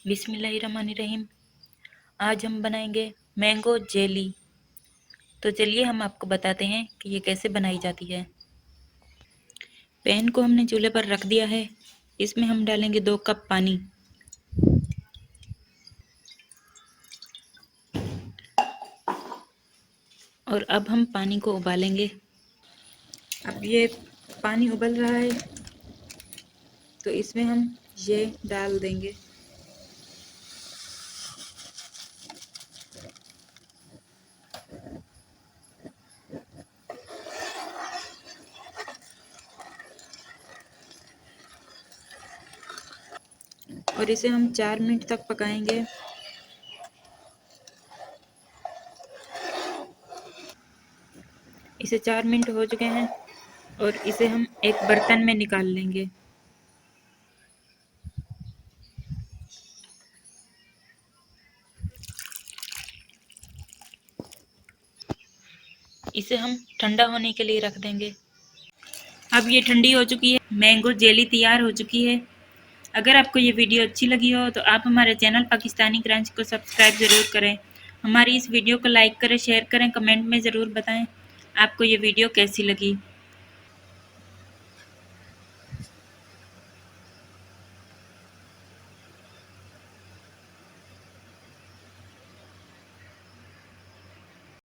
बिस्मिल्लाहिर्रहमानिर्रहीम। आज हम बनाएंगे मैंगो जेली। तो चलिए हम आपको बताते हैं कि ये कैसे बनाई जाती है। पैन को हमने चूल्हे पर रख दिया है। इसमें हम डालेंगे 2 कप पानी। और अब हम पानी को उबालेंगे। अब ये पानी उबल रहा है तो इसमें हम ये डाल देंगे। और इसे हम 4 मिनट तक पकाएंगे। इसे 4 मिनट हो चुके हैं और इसे हम एक बर्तन में निकाल लेंगे। इसे हम ठंडा होने के लिए रख देंगे। अब ये ठंडी हो चुकी है, मैंगो जेली तैयार हो चुकी है। अगर आपको ये वीडियो अच्छी लगी हो तो आप हमारे चैनल पाकिस्तानी क्रंच को सब्सक्राइब ज़रूर करें। हमारी इस वीडियो को लाइक करें, शेयर करें, कमेंट में ज़रूर बताएं आपको ये वीडियो कैसी लगी।